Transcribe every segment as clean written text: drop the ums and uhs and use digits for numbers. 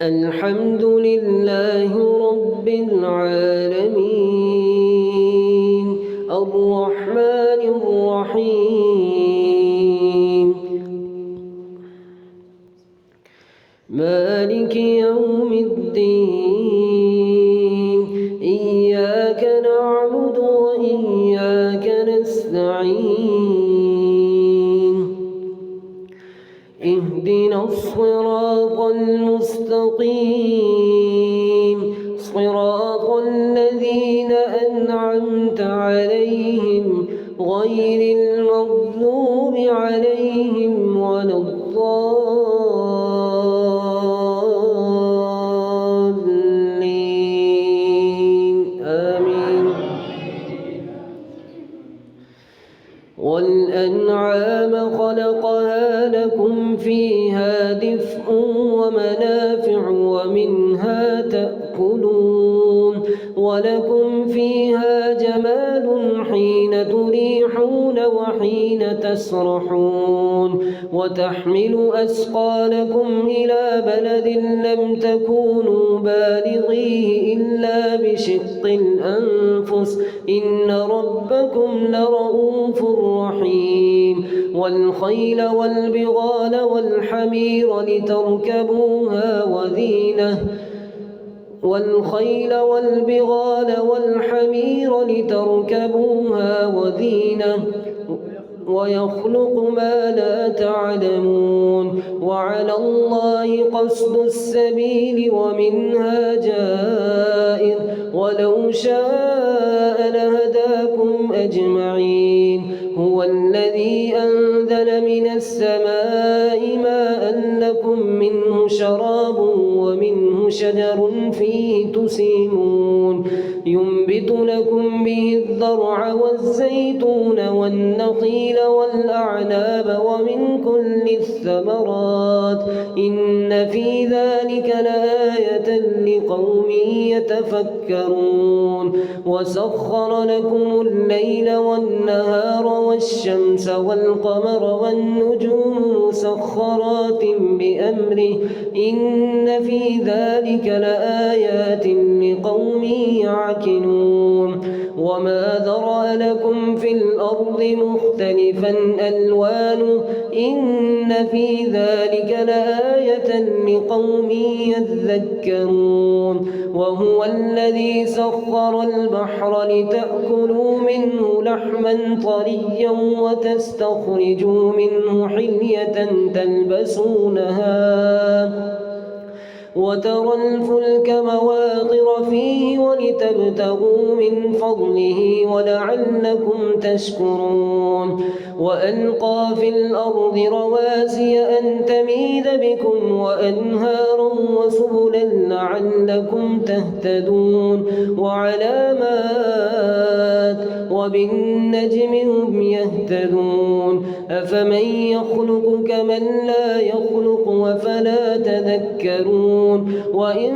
الحمد لله رب العالمين الرحمن الرحيم مالك يوم الدين إياك نعبد وإياك نستعين اهدنا الصراط المستقيم صراط الذين أنعمت عليهم غير المغضوب عليهم ولا الضالين آمين. والأنعام خلقها لكم فيها دفء ومنافع ومنها تأكلون ولكم فيها جمال حين تريحون وحين تسرحون وتحمل أثقالكم إلى بلد لم تكونوا بالغيه إلا بشق الأنفس إن ربكم لرؤوف رحيم والخيل والبغال والحمير لتركبوها وزينة ويخلق ما لا تعلمون وعلى الله قصد السبيل ومنها جائر ولو شاء لهداكم أجمعين هو الذي أنزل من السماء ماء لكم منه شراب ومنه شجر فيه تسيمون ينبت لكم به الزرع والزيتون والنخيل والأعناب ومن كل الثمرات إن في ذلك لآية لقوم يتفكرون وسخر لكم الليل والنهار والشمس والقمر والنجوم مسخرات بأمره إن في ذلك لآيات لقوم يعقلون وما ذرأ لكم في الأرض مختلفا ألوانه إن في ذلك لآية لقوم يذكرون وهو الذي سخر البحر لتأكلوا منه لحما طريا وتستخرجوا منه حلية تلبسونها وترى الفلك مواخر فيه ولتبتغوا من فضله ولعلكم تشكرون وألقى في الأرض رواسي أن تميد بكم وأنهارا وسبلا لعلكم تهتدون وعلامات وبالنجم هم يهتدون أفمن يخلق كمن لا يخلق أفلا تذكرون وإن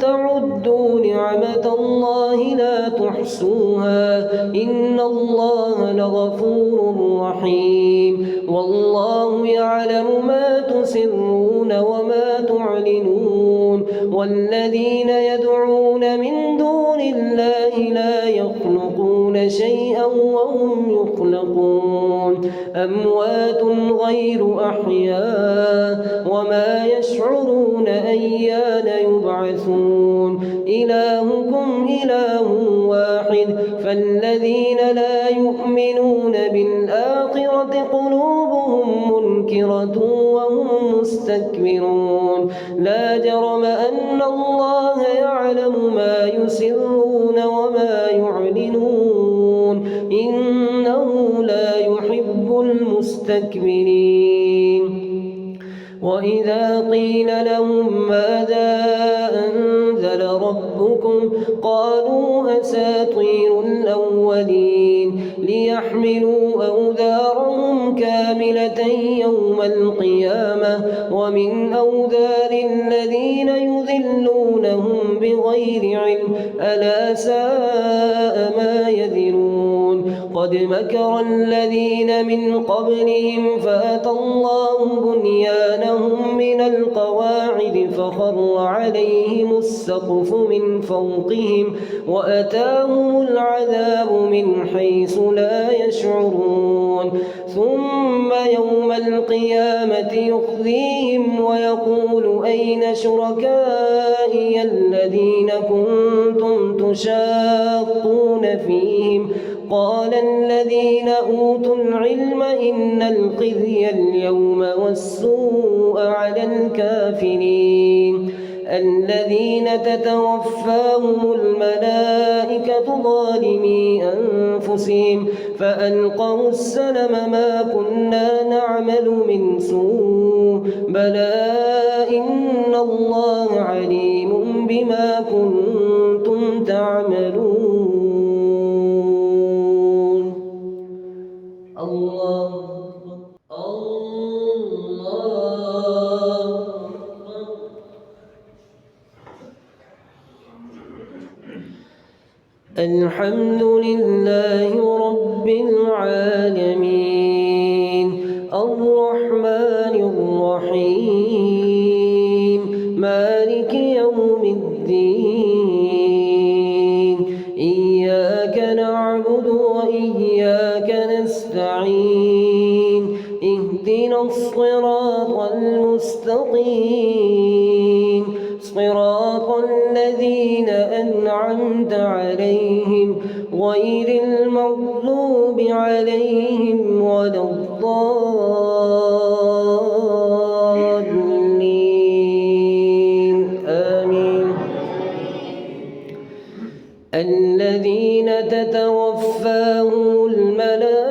تعدوا نعمة الله لا تحصوها إن الله لغفور رحيم والله يعلم ما تسرون وما تعلنون والذين يدعون من دون الله لا يخلقون شيئا وهم يخلقون أموات غير أحياء وما يشعرون أيان يبعثون إلهكم إله واحد فالذين لا يؤمنون بالآخرة قلوبهم منكرة وهم مستكبرون لا جرم أن الله يعلم ما يسرون وما يعلنون إنه لا يحب المستكبرين وإذا قيل لهم ماذا أنزل ربكم قالوا أساطير الأولين ليحملوا أوزارهم كاملة يوم القيامة ومن أوزار الذين يضلونهم بغير علم ألا ساء ما يذرون قد مكر الذين من قبلهم فأتى الله بنيانهم من القواعد فخر عليهم السقف من فوقهم وأتاهم العذاب من حيث لا يشعرون ثم يوم القيامة يخزيهم ويقول أين شركائي الذين كنتم تشاقون فيهم قال الذين أوتوا العلم إن الخزي اليوم والسوء على الكافرين الذين تتوفاهم الملائكة ظالمي أنفسهم فألقوا السلم ما كنا نعمل من سوء بلى إن الله عليم بما كنتم تعملون. الله الله الحمد لله رب العالمين الرحمن الرحيم مالك يوم الدين إياك نعبد وإياك نستعين اهدنا الصراط المستقيم صراط الذين أنعمت عليهم غير المغضوب عليهم ولا الضالين آمين. الذين تتوفاهم الملائكة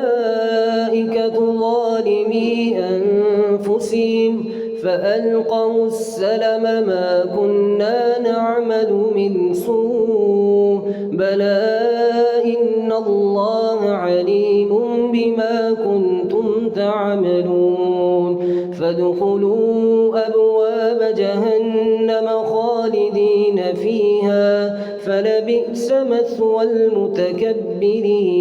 ظالمي أنفسهم فألقوا السلم ما كنا نعمل من سوء بلى إن الله عليم بما كنتم تعملون فادخلوا أبواب جهنم خالدين فيها فلبئس مثوى المتكبرين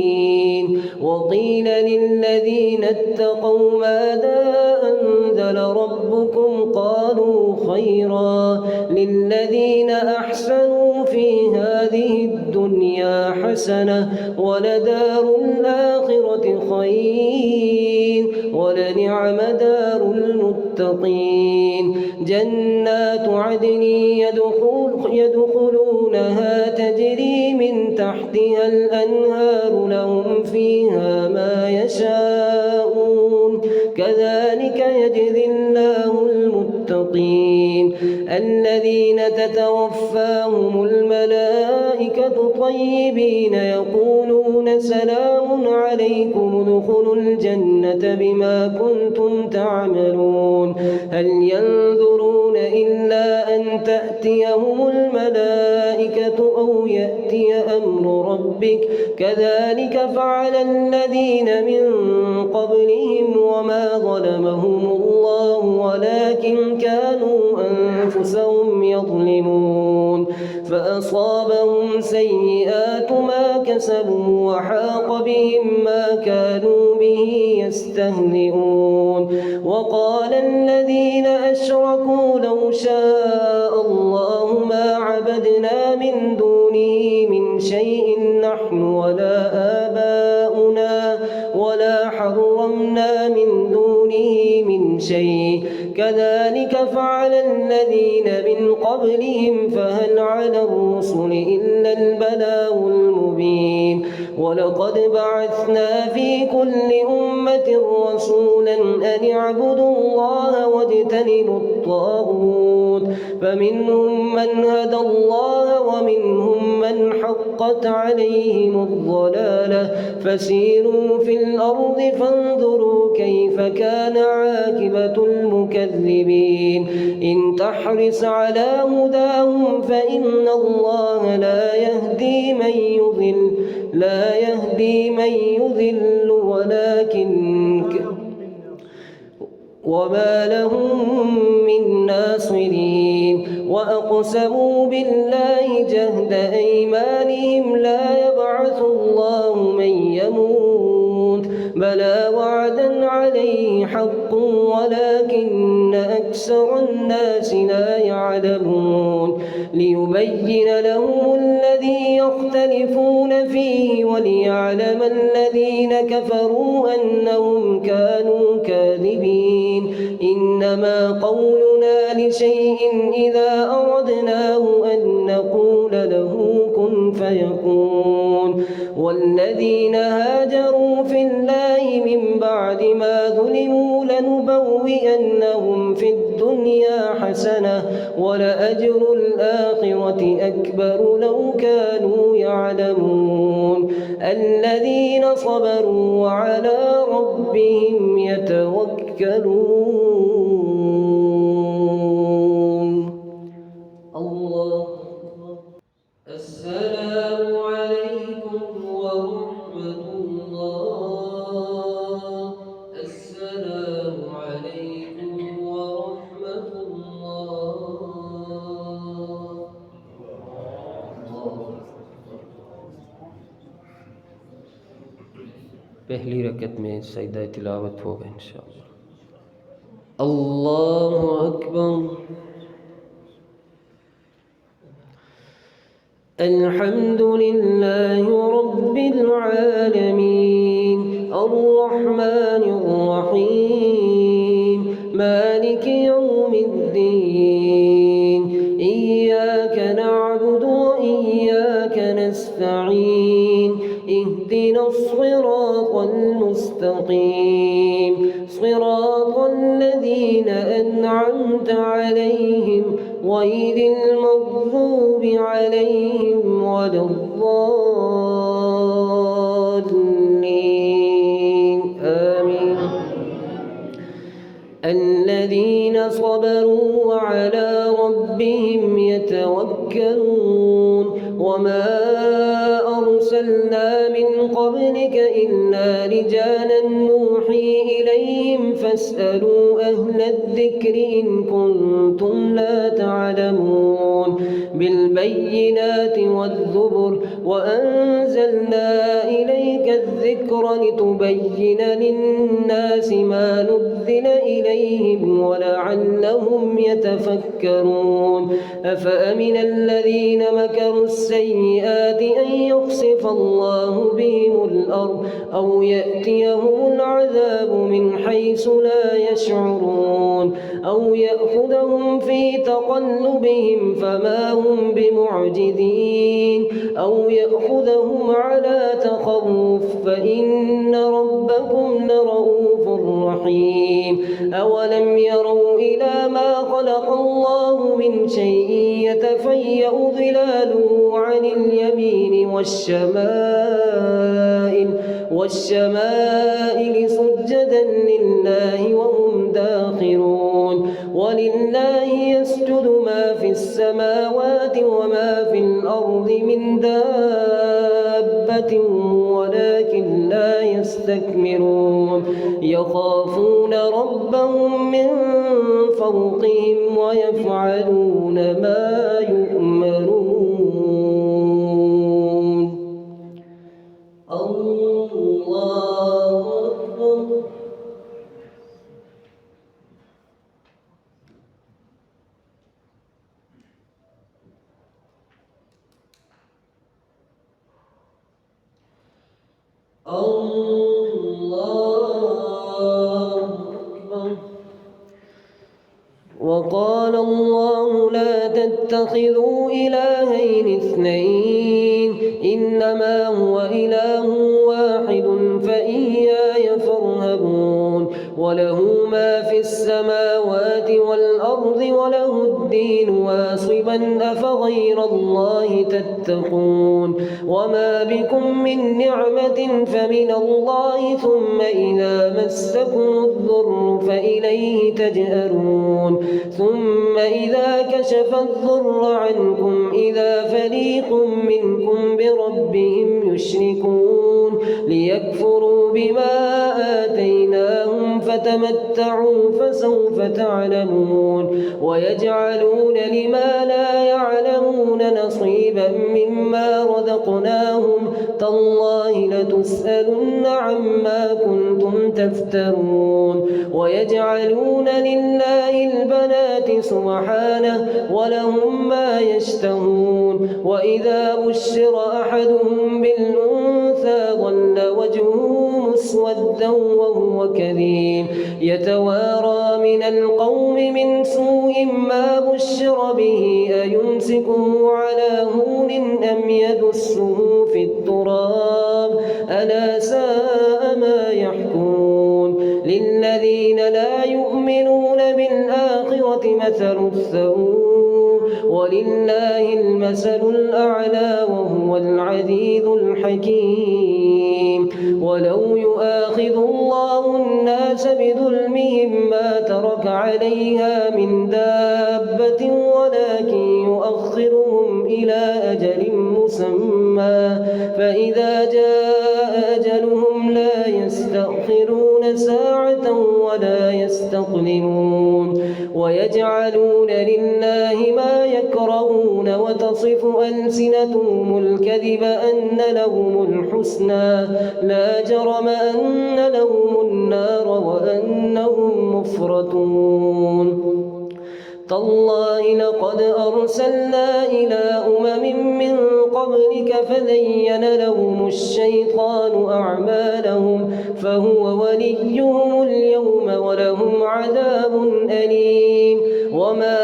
وقيل للذين اتقوا ماذا أنزل ربكم قالوا خيرا للذين أحسنوا في هذه الدنيا حسنة ولدار الآخرة خير ولنعم دار المتقين جنات عدن يدخلونها تجري من تحتها الأنهار لهم فيها ما يشاءون كذلك يجزي الله المتقين الذين تتوفاهم الملائكة طيبين يقولون سلام عليكم ادخلوا الجنة بما كنتم تعملون هل ينظرون إلا أن تأتيهم الملائكة أو يأتي أمر ربك كذلك فعل الذين من قبلهم وما ظلمهم الله ولكن كانوا أنفسهم يظلمون فأصابهم سيئات ما كسبوا وحاق بهم ما كانوا به يستهزئون وقال الذين أشركوا لو شاء الله ما عبدنا من دونه من شيء نحن ولا آباؤنا ولا حرمنا من دونه من شيء كذلك فعل الذين من قبلهم فهل على الرسل إلا البلاغ المبين ولقد بعثنا في كل أمة رسولا أن اعبدوا الله واجتنبوا الطاغوت فمنهم من هدى الله ومنهم من حقت عليهم الضلالة فسيروا في الأرض فانظروا كيف كان عاقبة المكذبين إن تحرص على هداهم فإن الله لا يهدي من يضل وما لهم من ناصرين وأقسموا بالله جهد أيمانهم لا يبعث الله من يموت بلى وعدا عليه حق ولكن أكثر الناس لا يعلمون ليبين لهم الذي يختلفون فيه وليعلم الذين كفروا أنهم كانوا كاذبين إنما قولنا لشيء إذا أردناه أن نقول له كن فيكون والذين هاجروا في الله من بعد ما ظلموا لنبوئنهم في الدنيا حسنة ولأجر الآخرة أكبر لو كانوا يعلمون الذين صبروا وعلى ربهم يتوكلون. الله. السلام عليكم ورحمة الله. السلام عليكم ورحمة الله. पहली रकत में सजदा तिलावत होगा इंशाअल्लाह। अल्लाहु अकबर। अल्हम्दुलिल्लाहि रब्बिल आलमीन अर्रहमानिर रहीम मालिकि यौमिद्दीन इय्याका नअबुदु व इय्याका नस्तईन اهدنا الصراط المستقيم صراط الذين أنعمت عليهم غير المغضوب عليهم ولا الضالين آمين. الذين صبروا وعلى ربهم يتوكلون وما أرسلنا من قبلك إلا رجالا نوحي إليهم فاسألوا أهل الذكر إن كنتم لا تعلمون بالبينات والزبر وأنزلنا إليك الذكر لتبين للناس ما نزل إليهم ولعلهم يتفكرون أفأمن الذين مكروا السيئات أن يخسف الله بهم الأرض أو يأتيهم العذاب من حيث لا يشعرون أو يأخذهم في تقلبهم فما هم بمعجزين أو يأخذهم على تخوف فإن ربكم لرؤوف رحيم أولم يروا إلى ما خلق الله من شيء يتفيأ ظلاله عن اليمين والشمائل سجدا لله وهم داخرون ولله يسجد ما في السماوات وما في الأرض من دابة ولكن لا يستكبرون يخافون ربهم من فوقهم ويفعلون ما يؤمرون. الله أكبر. الله أكبر. وقال الله لا تتخذوا إلهين اثنين إنما هو إله واحد فإياي فارهبون وله ما في السماوات والأرض وله الدين واصبا أفغير الله تتقون وما بكم من نعمة فمن الله ثم إذا مسكم الضر فإليه تجأرون ثم إذا كشف الضر عنكم إذا فريق منكم بربهم يشركون ليكفروا بما آتيناهم فتمتعوا فسوف تعلمون ويجعلون لما لا يعلمون نصيبا مما رزقناهم تالله لتسألن عما كنتم تفترون ويجعلون لله البنات سبحانه ولهم ما يشتهون وإذا بشر أحدهم بالأنثى ظل وجهه مسودا وهو كظيم يتوارى من القوم من سوء ما بشر به أيمسكه على هون أم يدسه في التراب ألا ساء ما يحكمون للذين لا يؤمنون بالآخرة مثل السوء ولله المثل الأعلى وهو العزيز الحكيم ولو يؤاخذ الله الناس بظلمهم ما ترك عليها من دابة ولكن يؤخرهم إلى أجل مسمى فإذا جاء أجلهم لا يستأخرون ساعة ولا يستقدمون ويجعلون لله ما يكرهون وتصف ألسنتهم الكذب أن لهم الحسنى لا جرم أن لهم النار وأنهم مفرطون تالله لقد أرسلنا إلى من قبلك فزين لهم الشيطان أعمالهم فهو وليهم اليوم ولهم عذاب أليم وما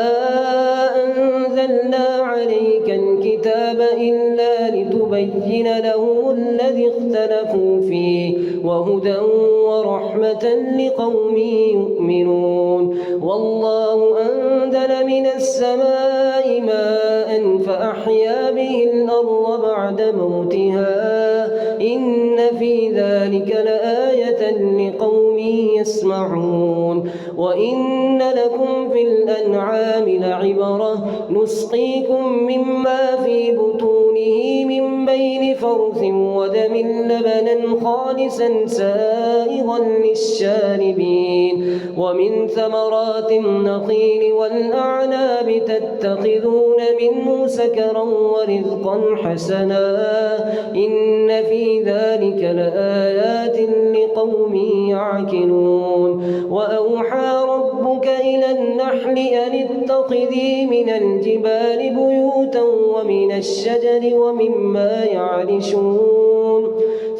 أنزلنا عليك الكتاب إلا لتبين لهم الذي اختلفوا فيه وهدى ورحمة لقوم يؤمنون والله أنزل من السماء ماء فأحيا به الأرض بعد موتها إن في ذلك لآية لقوم يسمعون وإن لكم في الأنعام لعبرة نسقيكم مما في بطونه من بين فرث ودم لبنا خالصا سائغا للشاربين ومن ثمرات النخيل والأعناب تتخذون منه سكرا ورزقا حسنا إن في ذلك لآيات لقوم يعقلون وأوحى ربك إلى النحل أن اتخذي من الجبال بيوتا ومن الشجر ومما يعرشون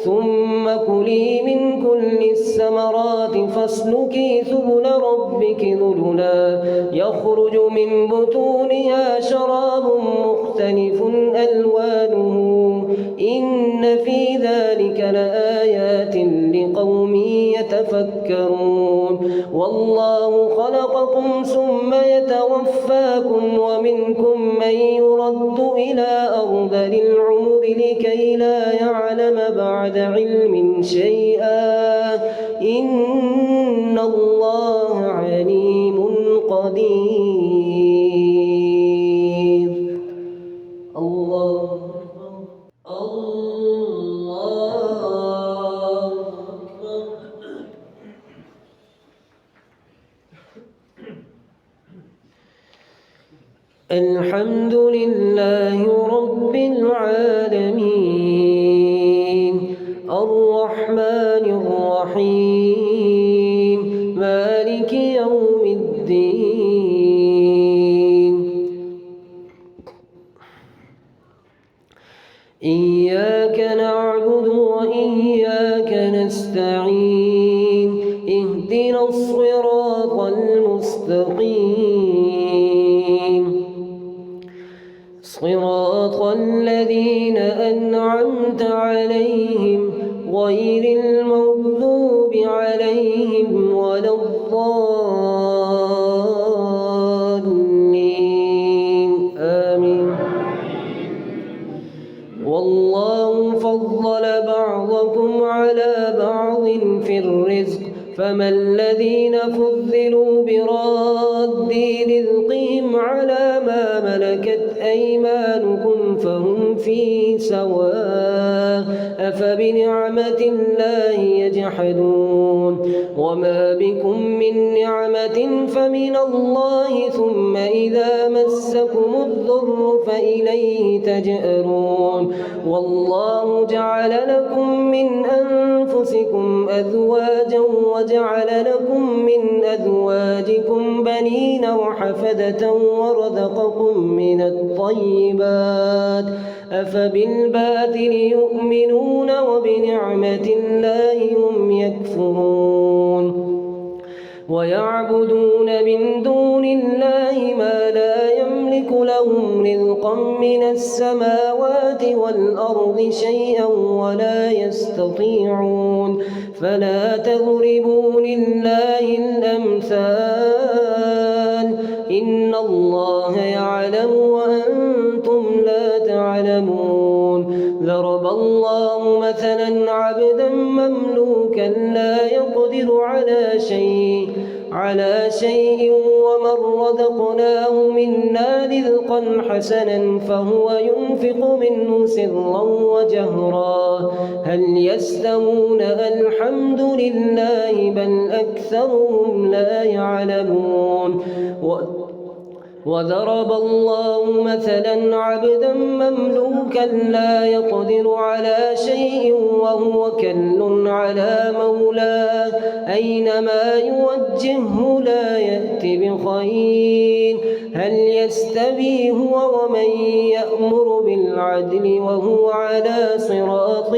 ثم كلي من كل الثمرات فاسلكي سبل ربك ذللا يخرج من بطونها شراب مختلف ألوانه إن في ذلك لآيات لقوم يتفكرون والله خلقكم ثم يتوفاكم ومنكم من يرد إلى أرذل العمر لكي لا يعلم بعد علم شيئا إن الله عليم قدير الله الحمد لله رب العالمين الرحمن الرحيم مالك يوم الدين إياك نعبد وإياك نستعين اهدنا الصراط المستقيم صراط الذين أنعمت عليهم غير المغضوب عليهم ولا الضالين آمين والله فضل بعضكم على بعض في الرزق فما الذين فضلوا براد رزقهم على ما ملكت أيمانكم فهم فيه سواء أفبنعمة الله يجحدون وما بكم من نعمة فمن الله ثم إذا مسكم الضر فإليه تجأرون والله جعل لكم من أنفسكم أزواجا وجعل لكم من أزواجكم بنين وحفدة ورزقكم من الطيبات أفبالباطل يؤمنون وبنعمة الله هم يكفرون ويعبدون من دون الله ما لا يملك لهم رزقا من السماوات والأرض شيئا ولا يستطيعون فلا تضربوا لله الأمثال إن الله يعلم وأنتم لا تعلمون ضرب الله مثلا عبدا مملوكا لا يقدر على شيء ومن رزقناه منا رزقا حسنا فهو ينفق منه سرا وجهرا هل يستوون الحمد لله بل أكثرهم لا يعلمون وضرب الله مثلا عبدا مملوكا لا يقدر على شيء وهو كل على مولاه أينما يوجهه لا يأتي بخير هل يستوي هو ومن يأمر بالعدل وهو على صراط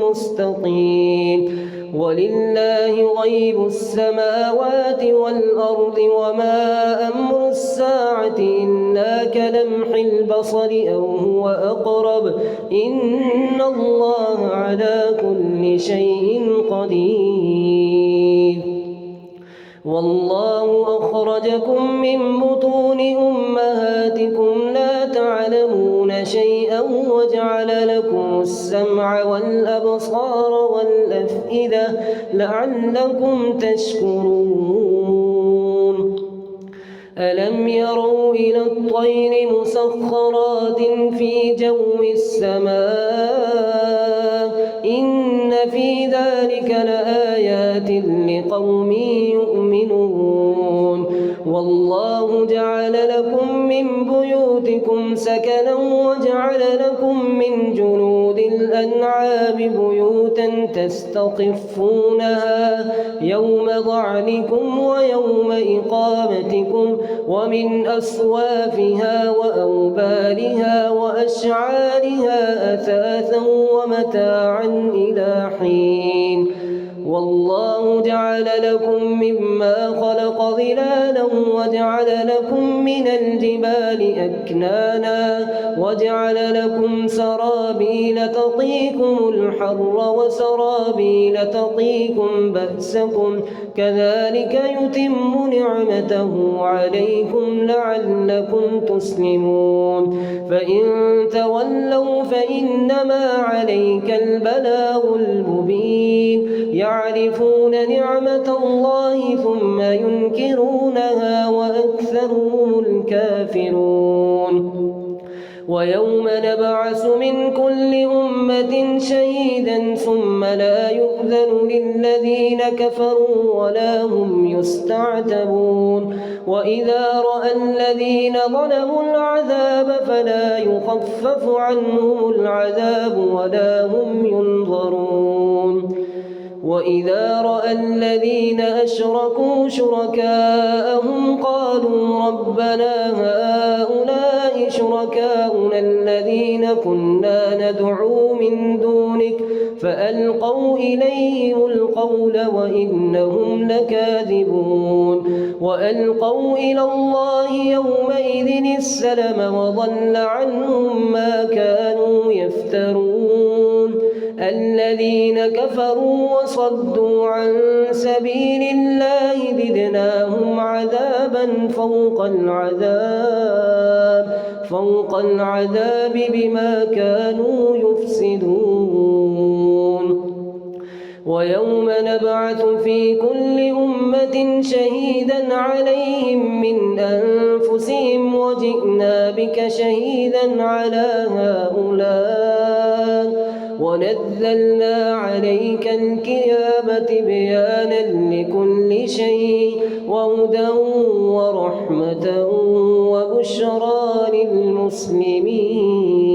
مستقيم ولله غيب السماوات والأرض وما أمر الساعة إلا كلمح البصر أو هو أقرب إن الله على كل شيء قدير والله أخرجكم من بطون أمهاتكم لا تعلمون شيئا وجعل لكم السمع والأبصار والأفئدة لعلكم تشكرون ألم يروا إلى الطير مسخرات في جو السماء إن في ذلك لآيات لقوم يؤمنون والله جعل لكم من بيوتكم سكنا وجعل لكم من جلود الأنعام بيوتا تستخفونها يوم ضعنكم ويوم إقامتكم ومن أصوافها وأوبارها وأشعارها أثاثا ومتاعا إلى حين والله جعل لكم مما خلق ظلالا وجعل لكم من الجبال أكنانا وجعل لكم سرابيل تقيكم الحر وسرابيل تقيكم بأسكم كذلك يتم نعمته عليكم لعلكم تسلمون فإن تولوا فإنما عليك البلاغ المبين يعرفون نعمة الله ثم ينكرونها وأكثرهم الكافرون ويوم نبعث من كل أمة شهيدا ثم لا يؤذن للذين كفروا ولا هم يستعتبون وإذا رأى الذين ظلموا العذاب فلا يخفف عنهم العذاب ولا هم ينظرون وإذا رأى الذين أشركوا شركاءهم قالوا ربنا هؤلاء شركاؤنا الذين كنا ندعو من دونك فألقوا إليهم القول وإنهم لكاذبون وألقوا إلى الله يومئذ السلم وضل عنهم ما كانوا يفترون الذين كفروا وصدوا عن سبيل الله زدناهم عذابا فوق العذاب بما كانوا يفسدون ويوم نبعث في كل أمة شهيدا عليهم من أنفسهم وجئنا بك شهيدا على هؤلاء ونزلنا عليك الكتاب بيانا لكل شيء وهدى ورحمة وبشرى للمسلمين.